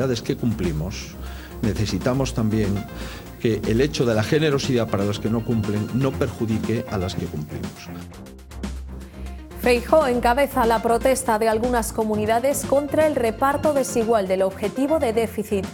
comunidades que cumplimos, necesitamos también que el hecho de la generosidad para las que no cumplen no perjudique a las que cumplimos. Feijóo encabeza la protesta de algunas comunidades contra el reparto desigual del objetivo de déficit.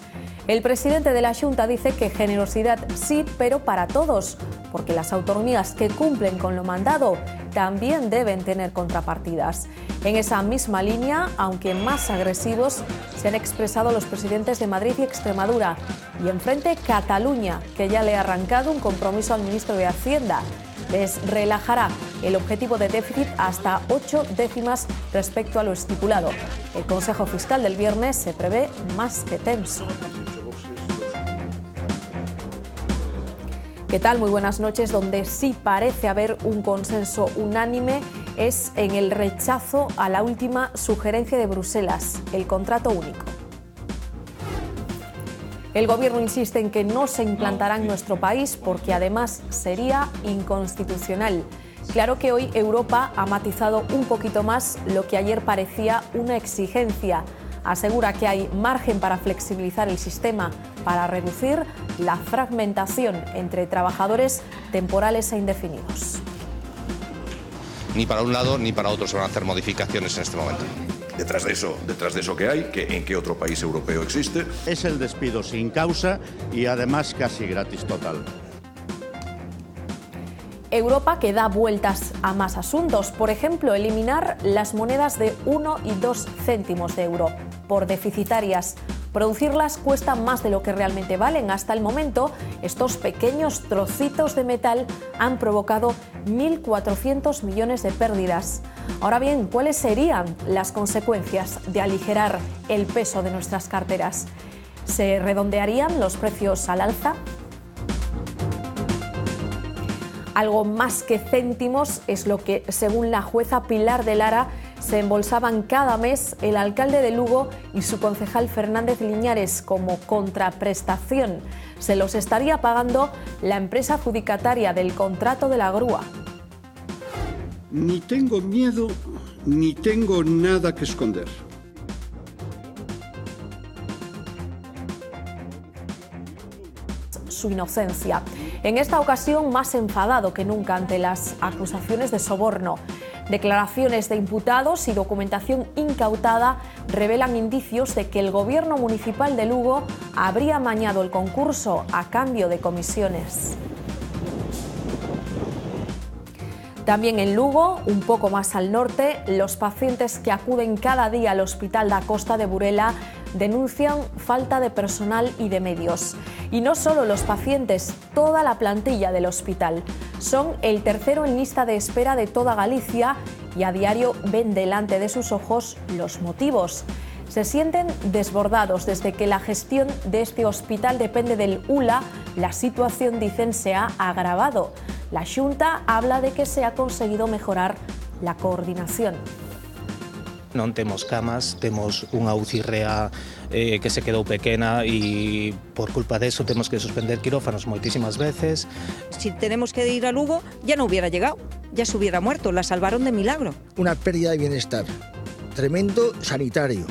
El presidente de la Xunta dice que generosidad sí, pero para todos, porque las autonomías que cumplen con lo mandado también deben tener contrapartidas. En esa misma línea, aunque más agresivos, se han expresado los presidentes de Madrid y Extremadura. Y enfrente Cataluña, que ya le ha arrancado un compromiso al ministro de Hacienda. Les relajará el objetivo de déficit hasta 8 décimas respecto a lo estipulado. El Consejo Fiscal del viernes se prevé más que tenso. ¿Qué tal? Muy buenas noches. Donde sí parece haber un consenso unánime es en el rechazo a la última sugerencia de Bruselas, el contrato único. El Gobierno insiste en que no se implantará en nuestro país porque además sería inconstitucional. Claro que hoy Europa ha matizado un poquito más lo que ayer parecía una exigencia. Asegura que hay margen para flexibilizar el sistema, para reducir la fragmentación entre trabajadores temporales e indefinidos. Ni para un lado ni para otro se van a hacer modificaciones en este momento. Detrás de eso que hay, ¿en qué otro país europeo existe? Es el despido sin causa y además casi gratis total. Europa que da vueltas a más asuntos, por ejemplo, eliminar las monedas de 1 y 2 céntimos de euro por deficitarias. Producirlas cuesta más de lo que realmente valen. Hasta el momento, estos pequeños trocitos de metal han provocado 1.400 millones de pérdidas. Ahora bien, ¿cuáles serían las consecuencias de aligerar el peso de nuestras carteras? ¿Se redondearían los precios al alza? Algo más que céntimos es lo que, según la jueza Pilar de Lara, se embolsaban cada mes el alcalde de Lugo y su concejal Fernández Liñares como contraprestación. Se los estaría pagando la empresa adjudicataria del contrato de la grúa. Ni tengo miedo, ni tengo nada que esconder. Su inocencia. En esta ocasión, más enfadado que nunca ante las acusaciones de soborno. Declaraciones de imputados y documentación incautada revelan indicios de que el gobierno municipal de Lugo habría amañado el concurso a cambio de comisiones. También en Lugo, un poco más al norte, los pacientes que acuden cada día al Hospital da Costa de Burela denuncian falta de personal y de medios. Y no solo los pacientes, toda la plantilla del hospital. Son el tercero en lista de espera de toda Galicia y a diario ven delante de sus ojos los motivos. Se sienten desbordados desde que la gestión de este hospital depende del ULA. La situación, dicen, se ha agravado. La Xunta habla de que se ha conseguido mejorar la coordinación. Non temos camas, temos unha UCI rea que se quedou pequena e por culpa deso temos que suspender quirófanos moitísimas veces. Si tenemos que ir a Lugo ya no hubiera llegado, ya se hubiera muerto, la salvaron de milagro. Una pérdida de bienestar, tremendo sanitario.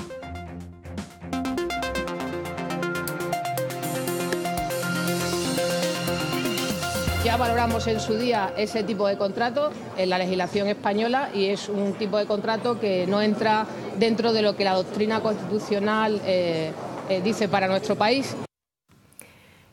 Ya valoramos en su día ese tipo de contrato en la legislación española y es un tipo de contrato que no entra dentro de lo que la doctrina constitucional dice para nuestro país.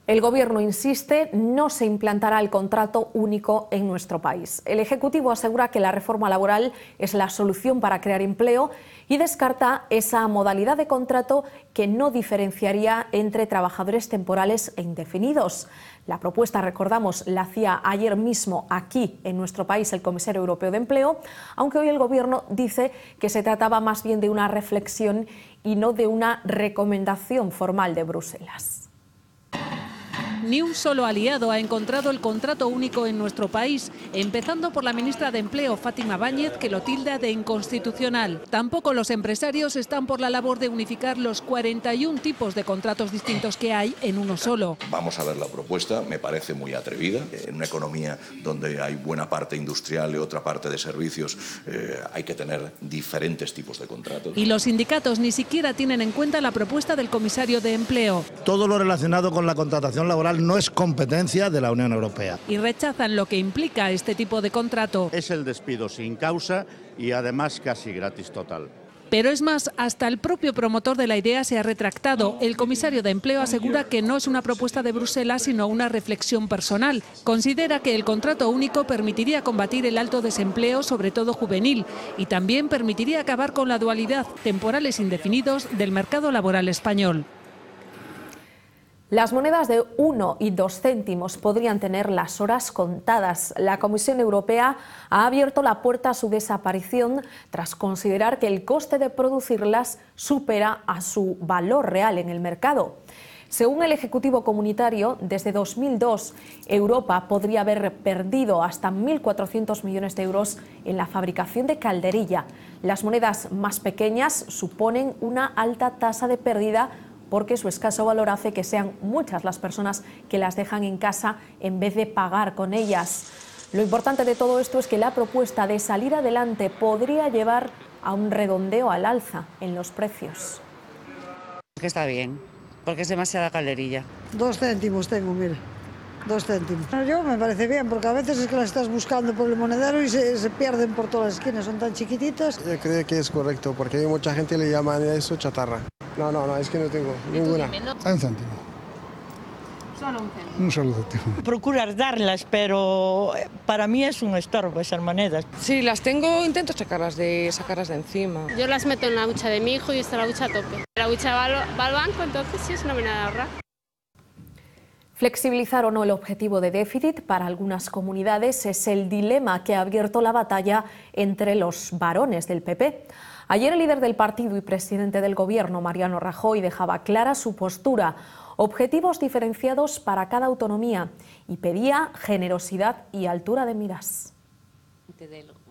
El Gobierno insiste, no se implantará el contrato único en nuestro país. El Ejecutivo asegura que la reforma laboral es la solución para crear empleo y descarta esa modalidad de contrato que no diferenciaría entre trabajadores temporales e indefinidos. La propuesta, recordamos, la hacía ayer mismo aquí en nuestro país el Comisario Europeo de Empleo, aunque hoy el Gobierno dice que se trataba más bien de una reflexión y no de una recomendación formal de Bruselas. Ni un solo aliado ha encontrado el contrato único en nuestro país, empezando por la ministra de Empleo, Fátima Báñez, que lo tilda de inconstitucional. Tampoco los empresarios están por la labor de unificar los 41 tipos de contratos distintos que hay en uno solo. Vamos a ver la propuesta, me parece muy atrevida. En una economía donde hay buena parte industrial y otra parte de servicios, hay que tener diferentes tipos de contratos. Y los sindicatos ni siquiera tienen en cuenta la propuesta del comisario de Empleo. Todo lo relacionado con la contratación laboral no es competencia de la Unión Europea. Y rechazan lo que implica este tipo de contrato. Es el despido sin causa y además casi gratis total. Pero es más, hasta el propio promotor de la idea se ha retractado. El comisario de Empleo asegura que no es una propuesta de Bruselas, sino una reflexión personal. Considera que el contrato único permitiría combatir el alto desempleo, sobre todo juvenil, y también permitiría acabar con la dualidad, temporales indefinidos, del mercado laboral español. Las monedas de 1 y 2 céntimos podrían tener las horas contadas. La Comisión Europea ha abierto la puerta a su desaparición tras considerar que el coste de producirlas supera a su valor real en el mercado. Según el Ejecutivo Comunitario, desde 2002 Europa podría haber perdido hasta 1.400 millones de euros en la fabricación de calderilla. Las monedas más pequeñas suponen una alta tasa de pérdida porque su escaso valor hace que sean muchas las personas que las dejan en casa en vez de pagar con ellas. Lo importante de todo esto es que la propuesta de salir adelante podría llevar a un redondeo al alza en los precios. Que está bien, porque es demasiada calderilla. 2 céntimos tengo, mire. 2 céntimos. Yo me parece bien, porque a veces es que las estás buscando por el monedero y se pierden por todas las esquinas, son tan chiquititas. Yo creo que es correcto, porque hay mucha gente que le llama a eso chatarra. No, es que no tengo ninguna. 1 céntimo. Solo 1 céntimo. Un solo céntimo. Procurar darlas, pero para mí es un estorbo esas monedas. Sí, las tengo, intento sacarlas de encima. Yo las meto en la hucha de mi hijo y está la hucha a tope. La hucha va al banco, entonces sí es una manera de ahorrar. Flexibilizar o no el objetivo de déficit para algunas comunidades es el dilema que ha abierto la batalla entre los varones del PP. Ayer el líder del partido y presidente del Gobierno, Mariano Rajoy, dejaba clara su postura, objetivos diferenciados para cada autonomía y pedía generosidad y altura de miras.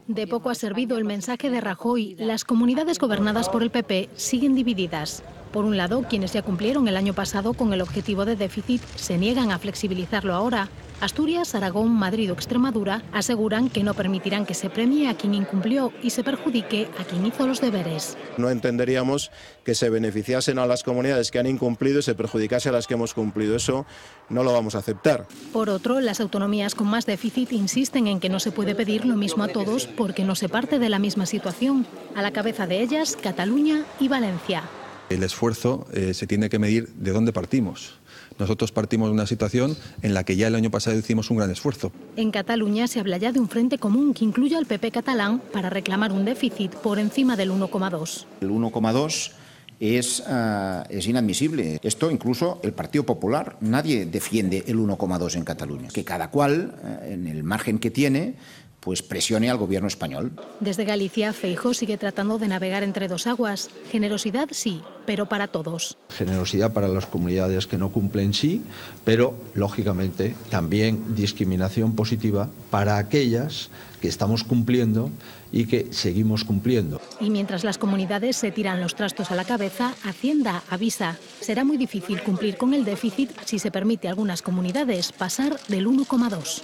De poco ha servido el mensaje de Rajoy. Las comunidades gobernadas por el PP siguen divididas. Por un lado, quienes ya cumplieron el año pasado con el objetivo de déficit se niegan a flexibilizarlo ahora. Asturias, Aragón, Madrid o Extremadura aseguran que no permitirán que se premie a quien incumplió y se perjudique a quien hizo los deberes. No entenderíamos que se beneficiasen a las comunidades que han incumplido y se perjudicase a las que hemos cumplido. Eso no lo vamos a aceptar. Por otro, las autonomías con más déficit insisten en que no se puede pedir lo mismo a todos porque no se parte de la misma situación. A la cabeza de ellas, Cataluña y Valencia. El esfuerzo se tiene que medir de dónde partimos. Nosotros partimos de una situación en la que ya el año pasado hicimos un gran esfuerzo. En Cataluña se habla ya de un frente común que incluya al PP catalán para reclamar un déficit por encima del 1,2. El 1,2 es inadmisible. Esto incluso el Partido Popular, nadie defiende el 1,2 en Cataluña. Que cada cual, en el margen que tiene, pues presione al gobierno español. Desde Galicia, Feijóo sigue tratando de navegar entre dos aguas. Generosidad sí, pero para todos. Generosidad para las comunidades que no cumplen sí, pero lógicamente también discriminación positiva para aquellas que estamos cumpliendo y que seguimos cumpliendo. Y mientras las comunidades se tiran los trastos a la cabeza, Hacienda avisa. Será muy difícil cumplir con el déficit si se permite a algunas comunidades pasar del 1,2.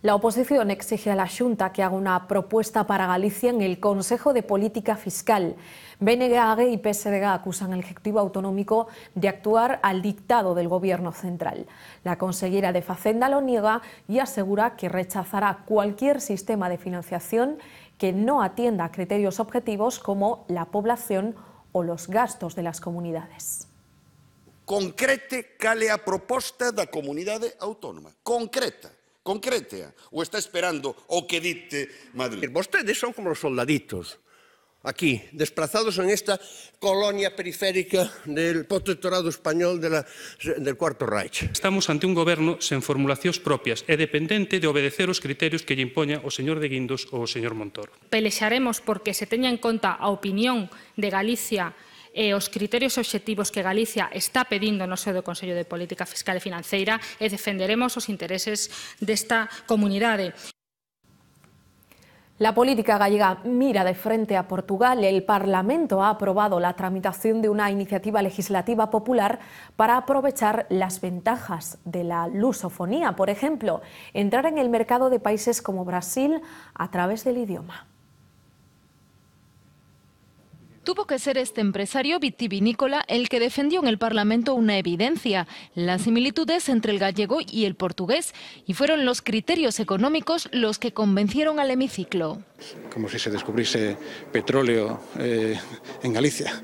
La oposición exige a la Xunta que haga una propuesta para Galicia en el Consejo de Política Fiscal. BNG y PSDG acusan al Ejecutivo Autonómico de actuar al dictado del Gobierno central. La consellera de Facenda lo niega y asegura que rechazará cualquier sistema de financiación que no atienda a criterios objetivos como la población o los gastos de las comunidades. Concrete cal é a proposta da comunidade autónoma. Concreta. Concretea, o está esperando o que dicte Madrid. Vostedes son como los soldaditos, aquí, desplazados en esta colonia periférica del protectorado español del Cuarto Reich. Estamos ante un goberno sen formulacións propias e dependente de obedecer os criterios que lle impoña o señor de Guindos ou o señor Montoro. Pelexaremos porque se teña en conta a opinión de Galicia os criterios obxectivos que Galicia está pedindo no seu do Consello de Política Fiscal e Financeira e defenderemos os intereses desta comunidade. La política gallega mira de frente a Portugal. El Parlamento ha aprobado la tramitación de una iniciativa legislativa popular para aprovechar las ventajas de la lusofonía. Por ejemplo, entrar en el mercado de países como Brasil a través del idioma. Tuvo que ser este empresario vitivinícola el que defendió en el Parlamento una evidencia, las similitudes entre el gallego y el portugués, y fueron los criterios económicos los que convencieron al hemiciclo. Como si se descubriese petróleo en Galicia,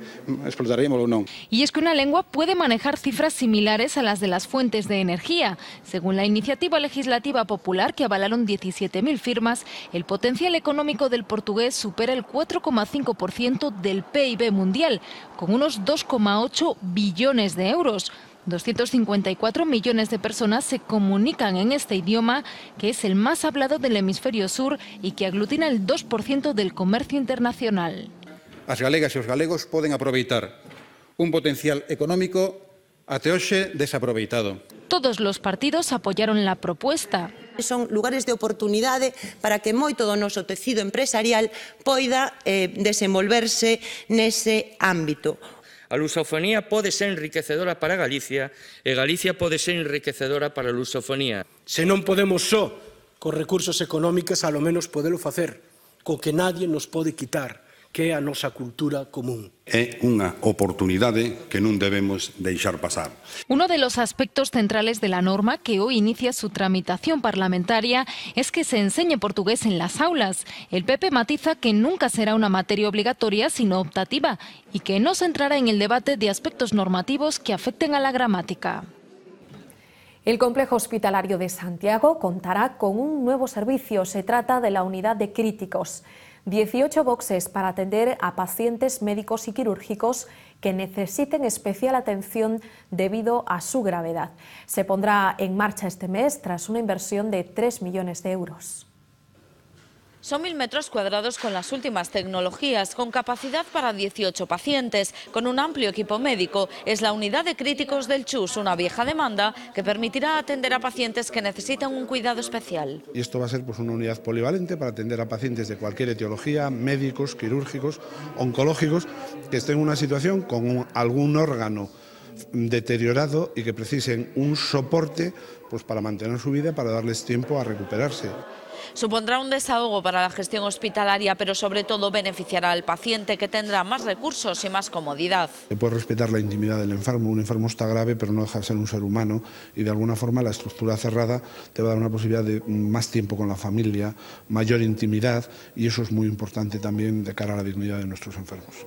explotaríamoslo o non. Y es que una lengua puede manejar cifras similares a las de las fuentes de energía. Según la iniciativa legislativa popular que avalaron 17.000 firmas, el potencial económico del portugués supera el 4,5% del PIB mundial, con unos 2,8 billones de euros. 254 millones de personas se comunican en este idioma, que es el más hablado del hemisferio sur y que aglutina el 2% del comercio internacional. As galegas e os galegos poden aproveitar un potencial económico até hoxe desaproveitado. Todos los partidos apoyaron la propuesta. Son lugares de oportunidade para que moito do noso tecido empresarial poida desenvolverse nese ámbito. A lusofonía pode ser enriquecedora para Galicia e Galicia pode ser enriquecedora para a lusofonía. Se non podemos só cos recursos económicos, ao menos podelo facer co que nadie nos pode quitar, que é a nosa cultura común. É unha oportunidade que non debemos deixar pasar. Uno de los aspectos centrales de la norma que hoy inicia su tramitación parlamentaria es que se enseñe portugués en las aulas. El PP matiza que nunca será una materia obligatoria sino optativa y que no se entrará en el debate de aspectos normativos que afecten a la gramática. El complejo hospitalario de Santiago contará con un nuevo servicio. Se trata de la unidad de críticos. 18 boxes para atender a pacientes médicos y quirúrgicos que necesiten especial atención debido a su gravedad. Se pondrá en marcha este mes tras una inversión de 3 millones de euros. Son 1000 metros cuadrados con las últimas tecnologías, con capacidad para 18 pacientes, con un amplio equipo médico. Es la unidad de críticos del CHUS, una vieja demanda que permitirá atender a pacientes que necesitan un cuidado especial. Y esto va a ser una unidad polivalente para atender a pacientes de cualquier etiología, médicos, quirúrgicos, oncológicos, que estén en una situación con algún órgano deteriorado y que precisen un soporte para mantener su vida, para darles tiempo a recuperarse. Supondrá un desahogo para la gestión hospitalaria, pero sobre todo beneficiará al paciente, que tendrá más recursos y más comodidad. Se puede respetar la intimidad del enfermo. Un enfermo está grave, pero no deja de ser un ser humano, y de alguna forma la estructura cerrada te va a dar una posibilidad de más tiempo con la familia, mayor intimidad, y eso es muy importante también de cara a la dignidad de nuestros enfermos.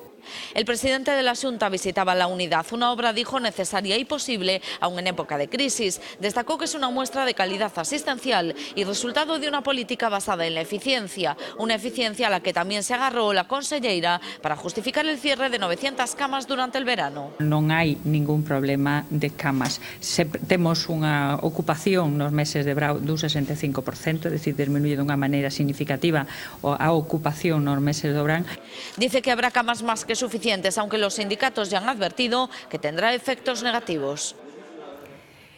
El presidente de la Xunta visitaba la unidad, una obra, dijo, necesaria y posible aún en época de crisis. Destacó que es una muestra de calidad asistencial y resultado de una política basada en la eficiencia, una eficiencia a la que también se agarró la conselleira para justificar el cierre de 900 camas durante el verano. Non hai ningún problema de camas. Temos unha ocupación nos meses de verão dun 65%, é dicir, disminuye dunha maneira significativa a ocupación nos meses de verán. Dice que habrá camas más que suficientes, aunque los sindicatos ya han advertido que tendrá efectos negativos.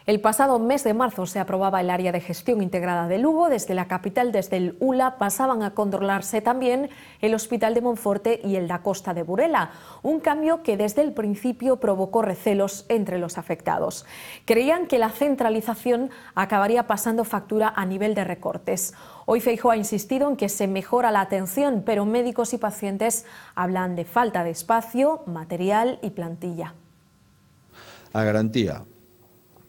El pasado mes de marzo se aprobaba el área de gestión integrada de Lugo. Desde la capital, desde el ULA, pasaban a controlarse también el Hospital de Monforte y el da Costa de Burela. Un cambio que desde el principio provocó recelos entre los afectados. Creían que la centralización acabaría pasando factura a nivel de recortes. Hoy Feijóo ha insistido en que se mejora la atención, pero médicos y pacientes hablan de falta de espacio, material y plantilla. A garantía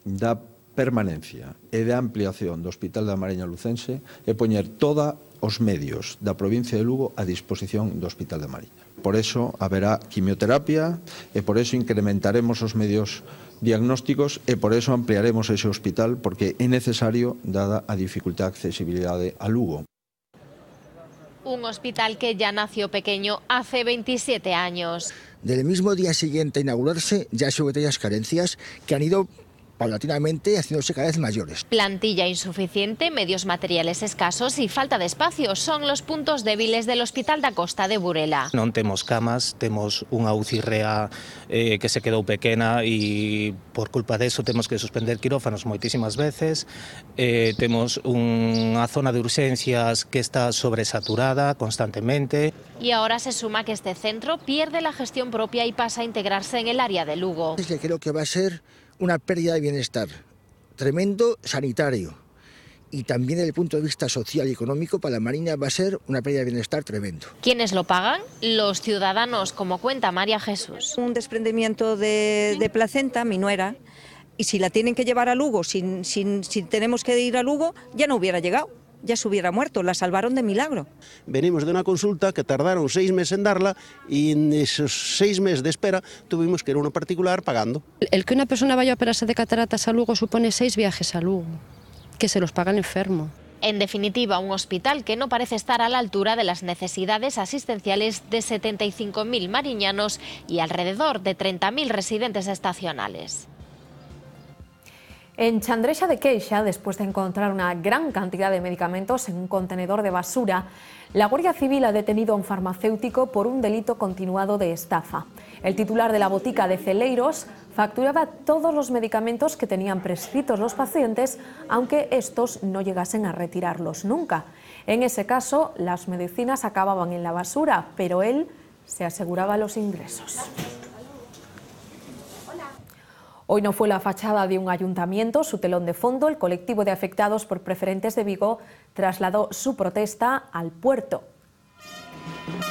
da permanencia e da ampliación do Hospital da Mariña Lucense é poñer todos os medios da provincia de Lugo a disposición do Hospital da Mariña. Por eso haberá quimioterapia e por eso incrementaremos os medios diagnósticos e por eso ampliaremos ese hospital, porque é necesario dada a dificultad de accesibilidade a Lugo. Un hospital que ya nació pequeño hace 27 años. Del mismo día siguiente a inaugurarse ya se ven las carencias que han ido paulatinamente haciéndose cada vez mayores. Plantilla insuficiente, medios materiales escasos y falta de espacio son los puntos débiles del Hospital da Costa de Burela. Non temos camas, temos unha UCI rea que se quedou pequena e por culpa deso temos que suspender quirófanos moitísimas veces. Temos unha zona de urxencias que está sobresaturada constantemente. Y ahora se suma que este centro pierde la gestión propia y pasa a integrarse en el área de Lugo. Es que creo que va a ser una pérdida de bienestar tremendo sanitario y también desde el punto de vista social y económico para la Marina va a ser una pérdida de bienestar tremendo. ¿Quiénes lo pagan? Los ciudadanos, como cuenta María Jesús. Un desprendimiento de placenta, mi nuera, y si la tienen que llevar a Lugo, si tenemos que ir a Lugo, ya no hubiera llegado. Ya se hubiera muerto, la salvaron de milagro. Venimos de una consulta que tardaron 6 meses en darla y en esos 6 meses de espera tuvimos que ir a una particular pagando. El que una persona vaya a operarse de cataratas a Lugo supone 6 viajes a Lugo, que se los paga el enfermo. En definitiva, un hospital que no parece estar a la altura de las necesidades asistenciales de 75.000 mariñanos y alrededor de 30.000 residentes estacionales. En Chandrexa de Queixa, después de encontrar una gran cantidad de medicamentos en un contenedor de basura, la Guardia Civil ha detenido a un farmacéutico por un delito continuado de estafa. El titular de la botica de Celeiros facturaba todos los medicamentos que tenían prescritos los pacientes, aunque estos no llegasen a retirarlos nunca. En ese caso, las medicinas acababan en la basura, pero él se aseguraba los ingresos. Hoy no fue la fachada de un ayuntamiento su telón de fondo. El colectivo de afectados por preferentes de Vigo trasladó su protesta al puerto.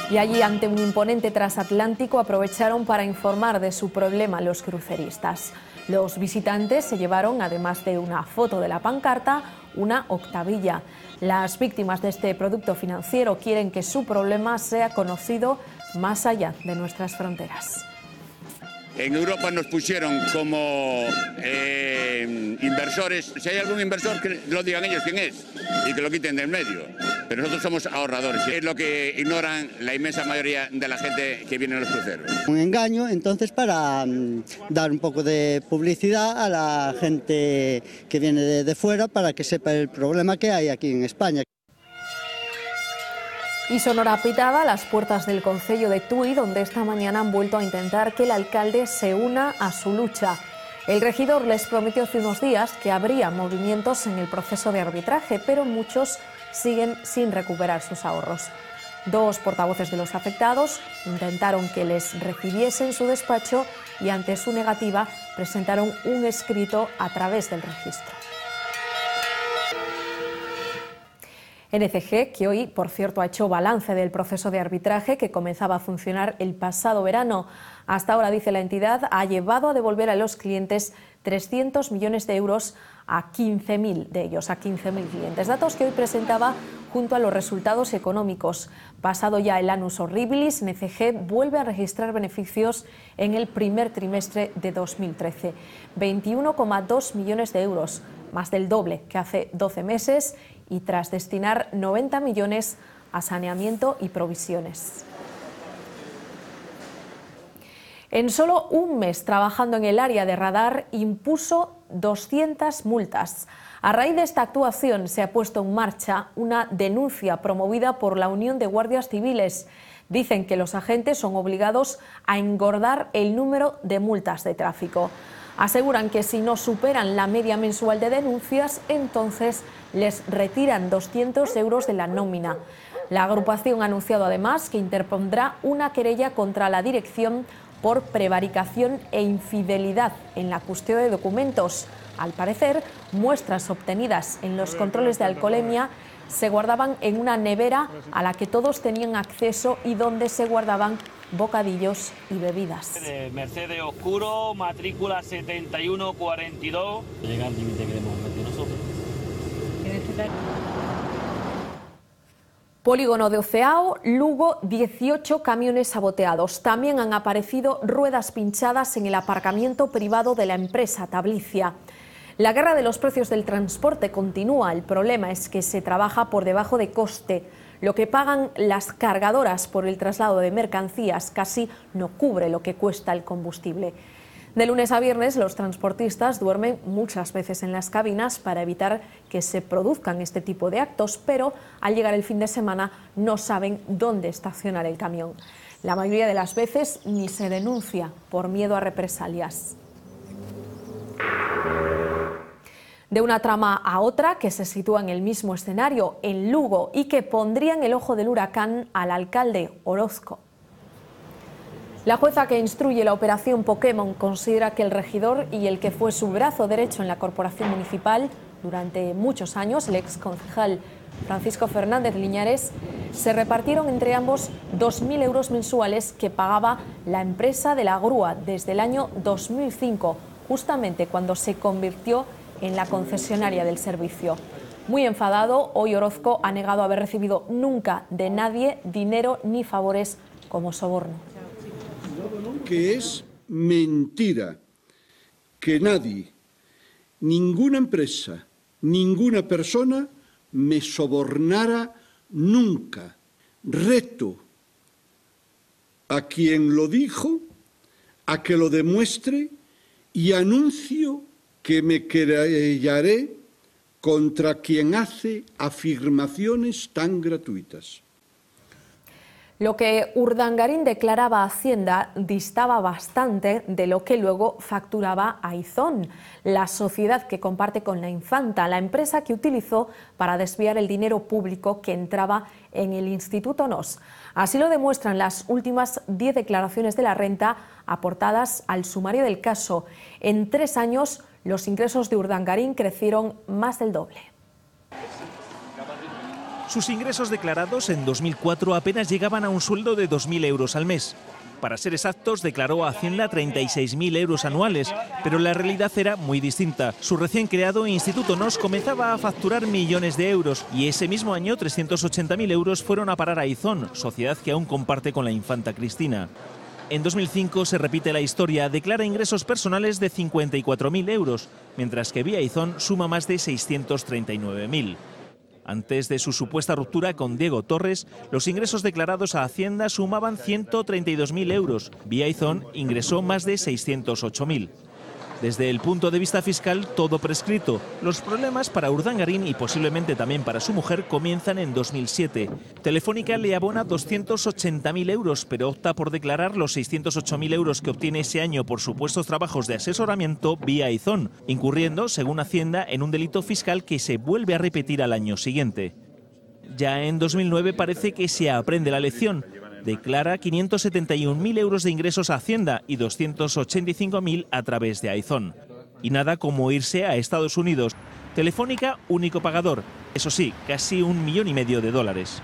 Y allí, ante un imponente transatlántico, aprovecharon para informar de su problema a los cruceristas. Los visitantes se llevaron, además de una foto de la pancarta, una octavilla. Las víctimas de este producto financiero quieren que su problema sea conocido más allá de nuestras fronteras. En Europa nos pusieron como inversores. Si hay algún inversor, que lo digan ellos quién es y que lo quiten del medio. Pero nosotros somos ahorradores. Es lo que ignoran la inmensa mayoría de la gente que viene a los cruceros. Un engaño, entonces, para dar un poco de publicidad a la gente que viene de fuera para que sepa el problema que hay aquí en España. Y sonora pitada a las puertas del concello de Tui, donde esta mañana han vuelto a intentar que el alcalde se una a su lucha. El regidor les prometió hace unos días que habría movimientos en el proceso de arbitraje, pero muchos siguen sin recuperar sus ahorros. 2 portavoces de los afectados intentaron que les recibiesen en su despacho y ante su negativa presentaron un escrito a través del registro. NCG, que hoy, por cierto, ha hecho balance del proceso de arbitraje que comenzaba a funcionar el pasado verano. Hasta ahora, dice la entidad, ha llevado a devolver a los clientes 300 millones de euros a 15.000 de ellos, a 15.000 clientes. Datos que hoy presentaba junto a los resultados económicos. Pasado ya el annus horribilis, NCG vuelve a registrar beneficios en el primer trimestre de 2013. 21,2 millones de euros, más del doble que hace 12 meses, y tras destinar 90 millones a saneamiento y provisiones. En solo un mes trabajando en el área de radar, impuso 200 multas. A raíz de esta actuación se ha puesto en marcha una denuncia promovida por la Unión de Guardias Civiles. Dicen que los agentes son obligados a engordar el número de multas de tráfico. Aseguran que si no superan la media mensual de denuncias, entonces les retiran 200 euros de la nómina. La agrupación ha anunciado además que interpondrá una querella contra la dirección por prevaricación e infidelidad en la custodia de documentos. Al parecer, muestras obtenidas en los controles de alcoholemia se guardaban en una nevera a la que todos tenían acceso y donde se guardaban bocadillos y bebidas. Mercedes Oscuro, matrícula 7142. Llega al límite que hemos metido nosotros. Polígono de Oceao, Lugo, 18 camiones saboteados. También han aparecido ruedas pinchadas en el aparcamiento privado de la empresa Tablicia. La guerra de los precios del transporte continúa. El problema es que se trabaja por debajo de coste. Lo que pagan las cargadoras por el traslado de mercancías casi no cubre lo que cuesta el combustible. De lunes a viernes, los transportistas duermen muchas veces en las cabinas para evitar que se produzcan este tipo de actos, pero al llegar el fin de semana no saben dónde estacionar el camión. La mayoría de las veces ni se denuncia por miedo a represalias. De una trama a otra que se sitúa en el mismo escenario, en Lugo, y que pondría en el ojo del huracán al alcalde Orozco. La jueza que instruye la operación Pokémon considera que el regidor y el que fue su brazo derecho en la corporación municipal durante muchos años, el exconcejal Francisco Fernández Liñares, se repartieron entre ambos 2.000 euros mensuales que pagaba la empresa de la grúa desde el año 2005, justamente cuando se convirtió en la concesionaria del servicio. Muy enfadado, hoy Orozco ha negado haber recibido nunca de nadie dinero ni favores como soborno. Que es mentira que nadie, ninguna empresa, ninguna persona me sobornara nunca. Reto a quien lo dijo a que lo demuestre y anuncio que me querellaré contra quien hace afirmaciones tan gratuitas. Lo que Urdangarín declaraba a Hacienda distaba bastante de lo que luego facturaba Aizón, la sociedad que comparte con la Infanta, la empresa que utilizó para desviar el dinero público que entraba en el Instituto NOS. Así lo demuestran las últimas 10 declaraciones de la renta aportadas al sumario del caso. En 3 años, los ingresos de Urdangarín crecieron más del doble. Sus ingresos declarados en 2004 apenas llegaban a un sueldo de 2.000 euros al mes. Para ser exactos, declaró a Hacienda 36.000 euros anuales, pero la realidad era muy distinta. Su recién creado Instituto NOS comenzaba a facturar millones de euros y ese mismo año 380.000 euros fueron a parar a Aizón, sociedad que aún comparte con la Infanta Cristina. En 2005 se repite la historia, declara ingresos personales de 54.000 euros, mientras que vía Aizón suma más de 639.000. Antes de su supuesta ruptura con Diego Torres, los ingresos declarados a Hacienda sumaban 132.000 euros. Vía Aizón ingresó más de 608.000. Desde el punto de vista fiscal, todo prescrito. Los problemas para Urdangarín y posiblemente también para su mujer comienzan en 2007. Telefónica le abona 280.000 euros, pero opta por declarar los 608.000 euros que obtiene ese año por supuestos trabajos de asesoramiento vía Aizón, incurriendo, según Hacienda, en un delito fiscal que se vuelve a repetir al año siguiente. Ya en 2009 parece que se aprende la lección. Declara 571.000 euros de ingresos a Hacienda y 285.000 a través de Aizón. Y nada como irse a Estados Unidos. Telefónica, único pagador. Eso sí, casi $1,5 millones.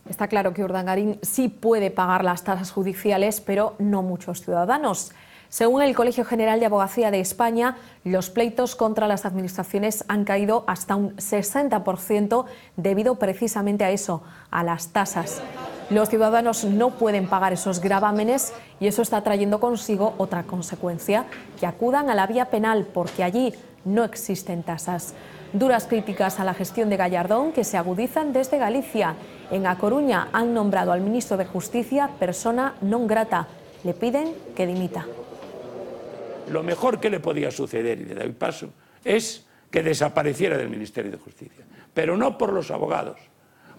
Está claro que Urdangarín sí puede pagar las tasas judiciales, pero no muchos ciudadanos. Según el Colegio General de Abogacía de España, los pleitos contra las administraciones han caído hasta un 60% debido precisamente a eso, a las tasas. Los ciudadanos no pueden pagar esos gravámenes y eso está trayendo consigo otra consecuencia, que acudan a la vía penal porque allí no existen tasas. Duras críticas a la gestión de Gallardón que se agudizan desde Galicia. En A Coruña han nombrado al ministro de Justicia persona non grata. Le piden que dimita. Lo mejor que le podía suceder, y le doy paso, es que desapareciera del Ministerio de Justicia. Pero no por los abogados,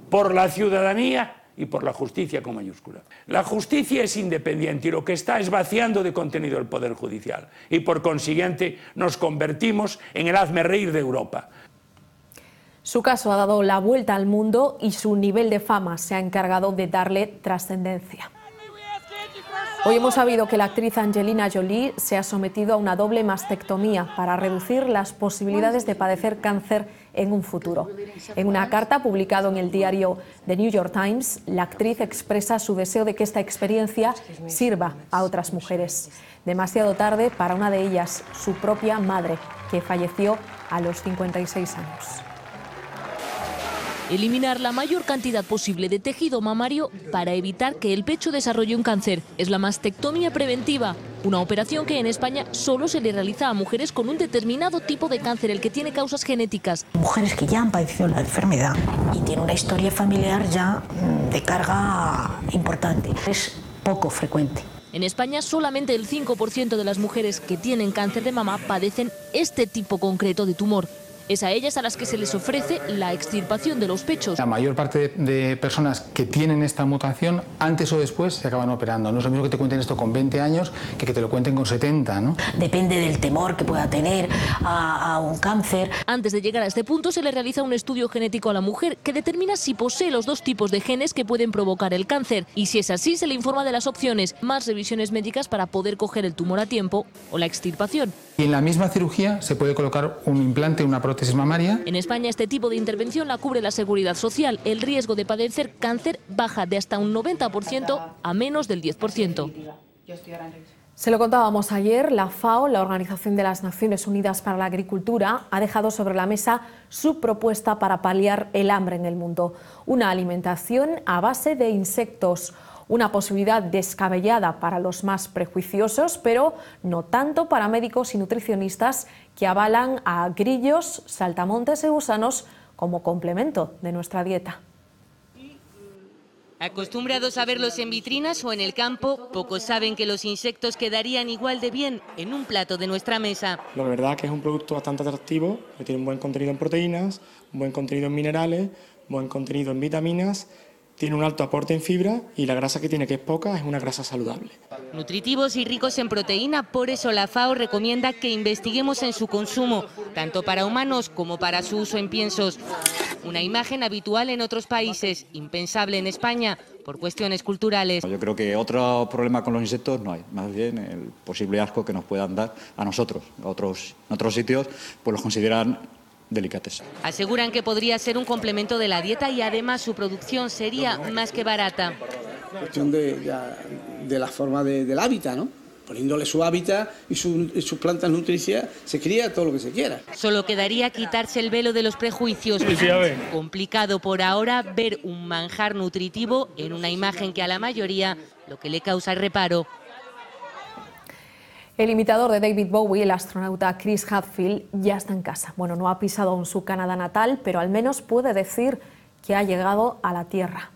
por la ciudadanía y por la justicia con mayúscula. La justicia es independiente y lo que está es vaciando de contenido el Poder Judicial. Y por consiguiente nos convertimos en el hazmerreír de Europa. Su caso ha dado la vuelta al mundo y su nivel de fama se ha encargado de darle trascendencia. Hoy hemos sabido que la actriz Angelina Jolie se ha sometido a una doble mastectomía para reducir las posibilidades de padecer cáncer en un futuro. En una carta publicada en el diario The New York Times, la actriz expresa su deseo de que esta experiencia sirva a otras mujeres. Demasiado tarde para una de ellas, su propia madre, que falleció a los 56 años. Eliminar la mayor cantidad posible de tejido mamario para evitar que el pecho desarrolle un cáncer es la mastectomía preventiva, una operación que en España solo se le realiza a mujeres con un determinado tipo de cáncer, el que tiene causas genéticas. Mujeres que ya han padecido la enfermedad y tienen una historia familiar ya de carga importante. Es poco frecuente. En España, solamente el 5% de las mujeres que tienen cáncer de mama padecen este tipo concreto de tumor. Es a ellas a las que se les ofrece la extirpación de los pechos. La mayor parte de personas que tienen esta mutación, antes o después se acaban operando. No es lo mismo que te cuenten esto con 20 años que te lo cuenten con 70, ¿no? Depende del temor que pueda tener a un cáncer. Antes de llegar a este punto se le realiza un estudio genético a la mujer que determina si posee los dos tipos de genes que pueden provocar el cáncer. Y si es así, se le informa de las opciones, más revisiones médicas para poder coger el tumor a tiempo o la extirpación. Y en la misma cirugía se puede colocar un implante, una prótesis mamaria. En España este tipo de intervención la cubre la Seguridad Social. El riesgo de padecer cáncer baja de hasta un 90% a menos del 10%. Se lo contábamos ayer, la FAO, la Organización de las Naciones Unidas para la Agricultura, ha dejado sobre la mesa su propuesta para paliar el hambre en el mundo. Una alimentación a base de insectos. Una posibilidad descabellada para los más prejuiciosos, pero no tanto para médicos y nutricionistas que avalan a grillos, saltamontes y gusanos como complemento de nuestra dieta. Acostumbrados a verlos en vitrinas o en el campo, pocos saben que los insectos quedarían igual de bien en un plato de nuestra mesa. La verdad que es un producto bastante atractivo, que tiene un buen contenido en proteínas, un buen contenido en minerales, un buen contenido en vitaminas. Tiene un alto aporte en fibra y la grasa que tiene, que es poca, es una grasa saludable. Nutritivos y ricos en proteína, por eso la FAO recomienda que investiguemos en su consumo, tanto para humanos como para su uso en piensos. Una imagen habitual en otros países, impensable en España, por cuestiones culturales. Yo creo que otro problema con los insectos no hay, más bien el posible asco que nos puedan dar a nosotros. En otros sitios pues los consideran delicatessen. Aseguran que podría ser un complemento de la dieta y además su producción sería más que barata. Cuestión de la forma del hábitat, ¿no? Poniéndole su hábitat y sus plantas nutricias, se cría todo lo que se quiera. Solo quedaría quitarse el velo de los prejuicios. Sí, a ver. Complicado por ahora ver un manjar nutritivo en una imagen que a la mayoría lo que le causa reparo. El imitador de David Bowie, el astronauta Chris Hadfield, ya está en casa. Bueno, no ha pisado aún su Canadá natal, pero al menos puede decir que ha llegado a la Tierra.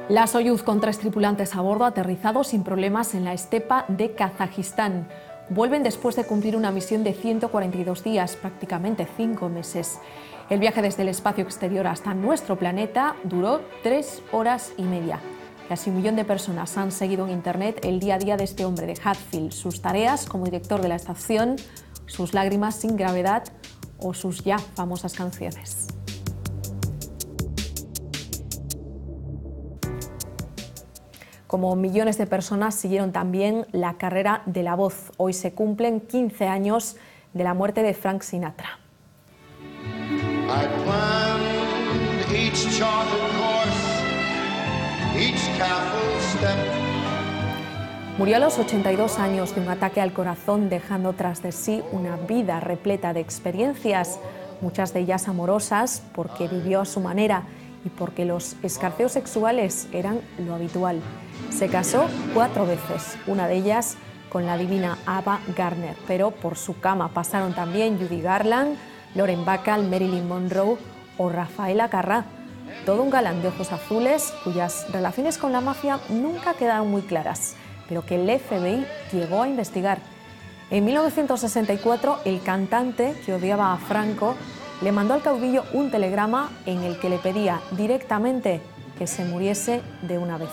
La Soyuz con 3 tripulantes a bordo ha aterrizado sin problemas en la estepa de Kazajistán. Vuelven después de cumplir una misión de 142 días, prácticamente 5 meses. El viaje desde el espacio exterior hasta nuestro planeta duró 3 horas y media. Casi 1 millón de personas han seguido en Internet el día a día de este hombre, de Hadfield, sus tareas como director de la estación, sus lágrimas sin gravedad o sus ya famosas canciones. Como millones de personas siguieron también la carrera de la voz. Hoy se cumplen 15 años de la muerte de Frank Sinatra. Murió a los 82 años de un ataque al corazón, dejando tras de sí una vida repleta de experiencias, muchas de ellas amorosas, porque vivió a su manera y porque los escarceos sexuales eran lo habitual. Se casó 4 veces, una de ellas con la divina Ava Gardner, pero por su cama pasaron también Judy Garland, Lauren Bacall, Marilyn Monroe o Rafaela Carrà. Todo un galán de ojos azules cuyas relaciones con la mafia nunca quedaron muy claras, pero que el FBI llegó a investigar. En 1964, el cantante, que odiaba a Franco, le mandó al caudillo un telegrama en el que le pedía directamente que se muriese de una vez.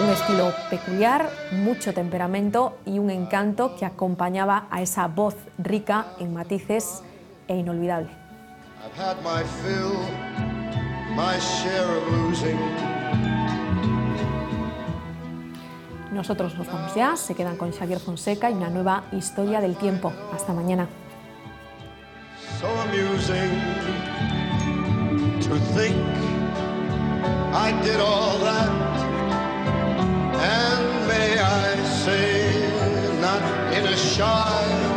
Un estilo peculiar, mucho temperamento y un encanto que acompañaba a esa voz rica en matices e inolvidable. Nosotros nos vamos ya, se quedan con Xavier Fonseca y una nueva historia del tiempo. Hasta mañana. So amusing to think I did all that, and may I say, not in a shy